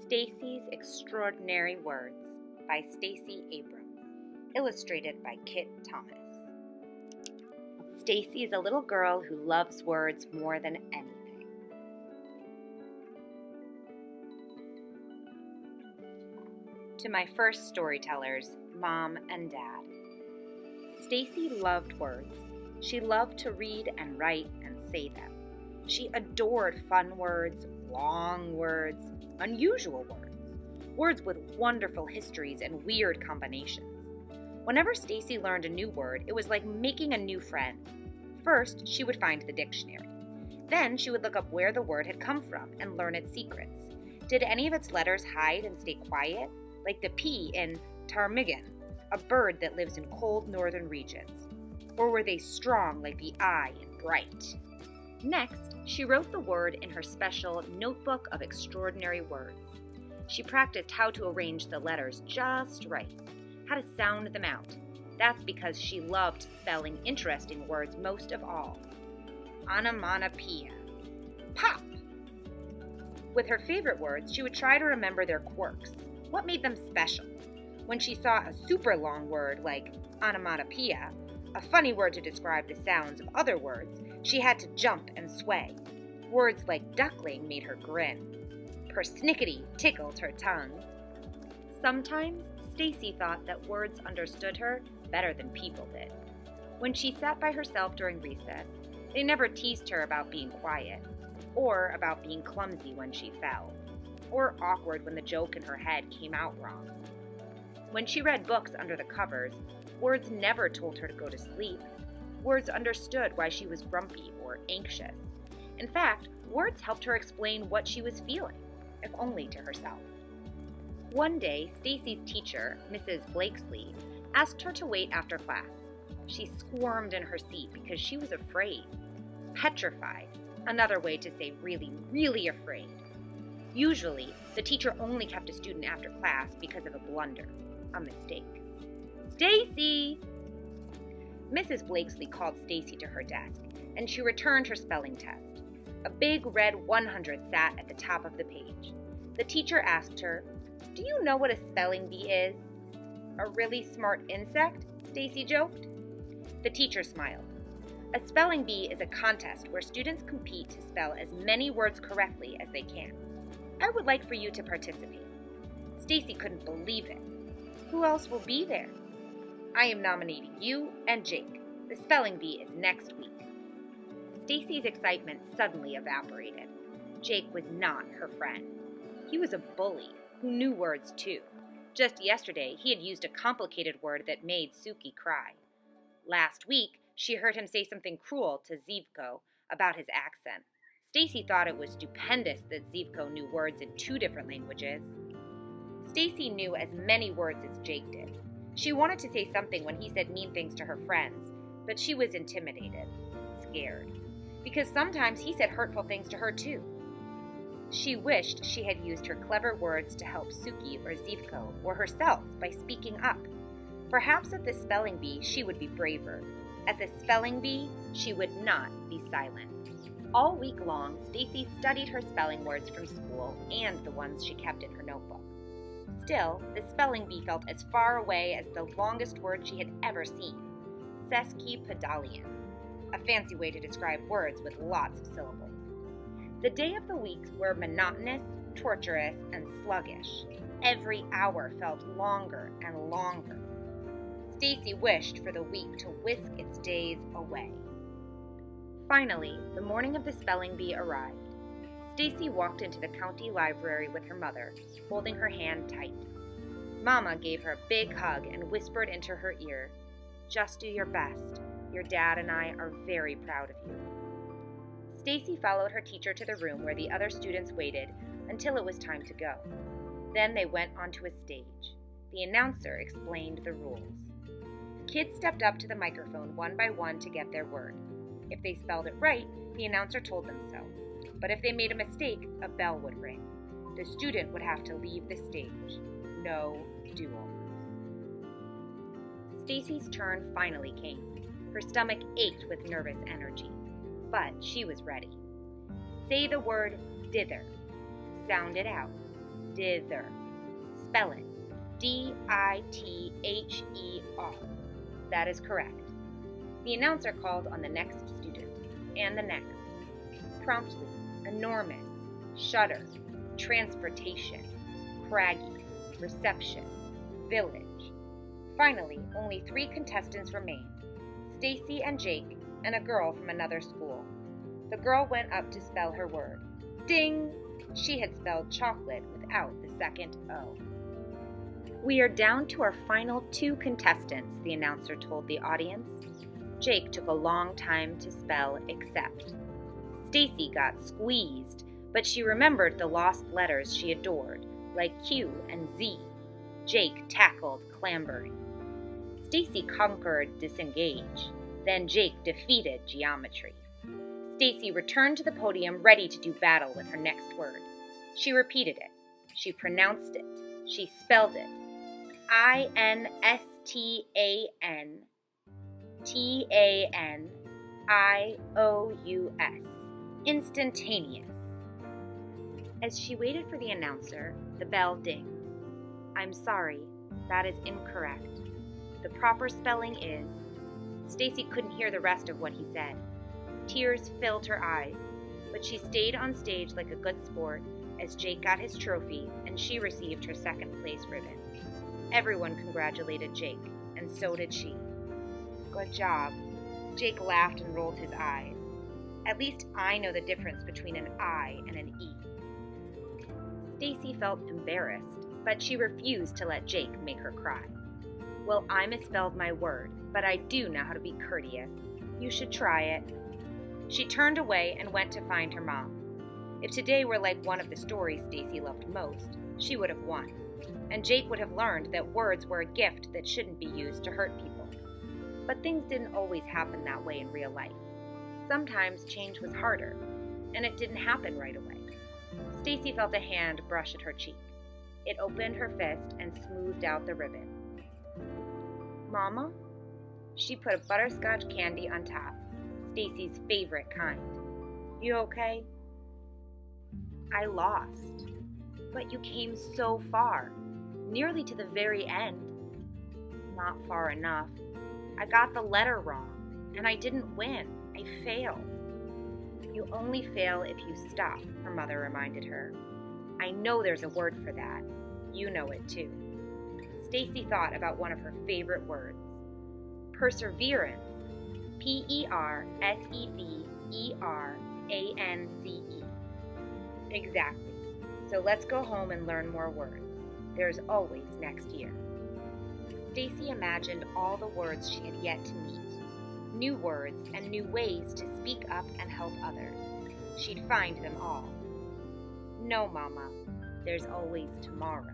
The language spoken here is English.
Stacy's Extraordinary Words by Stacey Abrams, illustrated by Kit Thomas. Stacy is a little girl who loves words more than anything. To my first storytellers, Mom and Dad. Stacy loved words. She loved to read and write and say them. She adored fun words, long words, unusual words, words with wonderful histories and weird combinations. Whenever Stacy learned a new word, it was like making a new friend. First, she would find the dictionary. Then she would look up where the word had come from and learn its secrets. Did any of its letters hide and stay quiet, like the P in ptarmigan, a bird that lives in cold northern regions? Or were they strong like the I in bright? Next, she wrote the word in her special notebook of extraordinary words. She practiced how to arrange the letters just right, how to sound them out. That's because she loved spelling interesting words most of all. Onomatopoeia. Pop! With her favorite words, she would try to remember their quirks. What made them special? When she saw a super long word like onomatopoeia, a funny word to describe the sounds of other words, she had to jump and sway. Words like duckling made her grin. Persnickety tickled her tongue. Sometimes Stacy thought that words understood her better than people did. When she sat by herself during recess, they never teased her about being quiet, or about being clumsy when she fell, or awkward when the joke in her head came out wrong. When she read books under the covers, words never told her to go to sleep. Words understood why she was grumpy or anxious. In fact, words helped her explain what she was feeling, if only to herself. One day, Stacy's teacher, Mrs. Blakesley, asked her to wait after class. She squirmed in her seat because she was afraid. Petrified, another way to say really, really afraid. Usually, the teacher only kept a student after class because of a blunder, a mistake. Stacy! Mrs. Blakesley called Stacy to her desk, and she returned her spelling test. A big red 100 sat at the top of the page. The teacher asked her, "Do you know what a spelling bee is?" "A really smart insect?" Stacy joked. The teacher smiled. A spelling bee is a contest where students compete to spell as many words correctly as they can. I would like for you to participate. Stacy couldn't believe it. Who else will be there? I am nominating you and Jake. The spelling bee is next week. Stacy's excitement suddenly evaporated. Jake was not her friend. He was a bully who knew words too. Just yesterday, he had used a complicated word that made Suki cry. Last week, she heard him say something cruel to Zivko about his accent. Stacy thought it was stupendous that Zivko knew words in 2 different languages. Stacy knew as many words as Jake did. She wanted to say something when he said mean things to her friends, but she was intimidated, scared, because sometimes he said hurtful things to her too. She wished she had used her clever words to help Suki or Zivko or herself by speaking up. Perhaps at the spelling bee she would be braver. At the spelling bee, she would not be silent. All week long, Stacy studied her spelling words from school and the ones she kept in her notebook. Still, the spelling bee felt as far away as the longest word she had ever seen, sesquipedalian, a fancy way to describe words with lots of syllables. The days of the week were monotonous, torturous, and sluggish. Every hour felt longer and longer. Stacy wished for the week to whisk its days away. Finally, the morning of the spelling bee arrived. Stacy walked into the county library with her mother, holding her hand tight. Mama gave her a big hug and whispered into her ear, "Just do your best. Your dad and I are very proud of you." Stacy followed her teacher to the room where the other students waited until it was time to go. Then they went onto a stage. The announcer explained the rules. Kids stepped up to the microphone one by one to get their word. If they spelled it right, the announcer told them so. But if they made a mistake, a bell would ring. The student would have to leave the stage. No do-overs. Stacy's turn finally came. Her stomach ached with nervous energy, but she was ready. Say the word dither. Sound it out. Dither. Spell it. D-I-T-H-E-R. That is correct. The announcer called on the next student, and the next. Promptly, enormous, shutter, transportation, craggy, reception, village. Finally, only 3 contestants remained, Stacy and Jake, and a girl from another school. The girl went up to spell her word. Ding! She had spelled chocolate without the second O. We are down to our final 2 contestants, the announcer told the audience. Jake took a long time to spell accept. Stacy got squeezed, but she remembered the lost letters she adored, like Q and Z. Jake tackled clambering. Stacy conquered disengage. Then Jake defeated geometry. Stacy returned to the podium ready to do battle with her next word. She repeated it. She pronounced it. She spelled it. INSTANTANIOUS. Instantaneous. As she waited for the announcer, the bell dinged. I'm sorry, that is incorrect. The proper spelling is... Stacy couldn't hear the rest of what he said. Tears filled her eyes, but she stayed on stage like a good sport as Jake got his trophy and she received her second place ribbon. Everyone congratulated Jake, and so did she. Good job. Jake laughed and rolled his eyes. At least I know the difference between an I and an E. Stacy felt embarrassed, but she refused to let Jake make her cry. Well, I misspelled my word, but I do know how to be courteous. You should try it. She turned away and went to find her mom. If today were like one of the stories Stacy loved most, she would have won. And Jake would have learned that words were a gift that shouldn't be used to hurt people. But things didn't always happen that way in real life. Sometimes change was harder, and it didn't happen right away. Stacy felt a hand brush at her cheek. It opened her fist and smoothed out the ribbon. Mama? She put a butterscotch candy on top, Stacy's favorite kind. You okay? I lost. But you came so far, nearly to the very end. Not far enough. I got the letter wrong, and I didn't win. I failed. You only fail if you stop, her mother reminded her. I know there's a word for that. You know it too. Stacy thought about one of her favorite words. Perseverance. Perseverance. Exactly. So let's go home and learn more words. There's always next year. Stacy imagined all the words she had yet to meet. New words and new ways to speak up and help others. She'd find them all. No, Mama. There's always tomorrow.